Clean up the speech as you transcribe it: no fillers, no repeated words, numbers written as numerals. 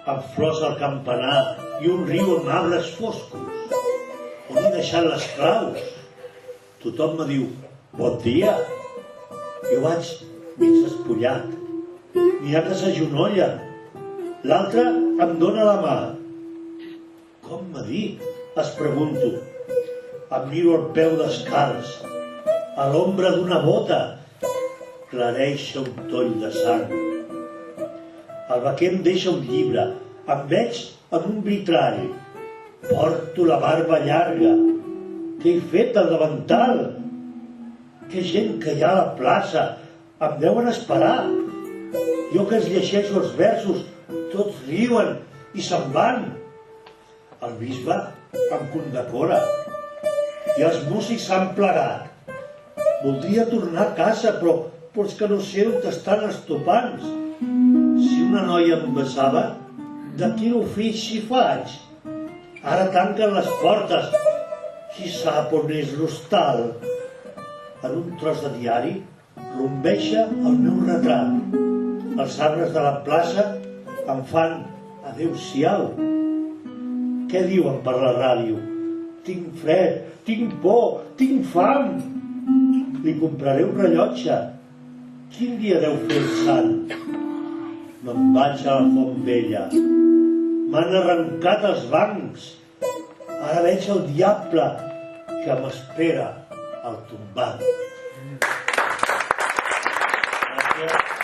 amb flors al campanar i un riu amb arbres foscos. On he deixat les claus? Tothom me diu, bon dia. Jo vaig mig despullat. N'hi ha que s'agenollen. L'altre em dóna la mà. Com m'ha dit? Es pregunto. Em miro al peu descalç. A l'ombra d'una bota clareixa un toll de sang. El vaquer em deixa un llibre. Em veig en un vitrall. Porto la barba llarga. Què he fet al davantal? Que gent que hi ha a la plaça. Em deuen esperar. Jo que els llegeixo els versos, tots riuen i se'n van. El bisbe em condecora i els músics s'han plegat. Voldria tornar a casa, però és que no sé on estan els topants. Si una noia em besava, de quin ofici faig? Ara tanquen les portes. Qui sap on és l'hostal? En un tros de diari rumbeja el meu retrat. Els arbres de la plaça em fan adéu-siau. Què diuen per la ràdio? Tinc fred, tinc por, tinc fam. Li compraré un rellotge. Quin dia deu fer el sant? Me'n vaig a la Font Vella. M'han arrencat els bancs. Ara veig el diable que m'espera al tombat. Gràcies.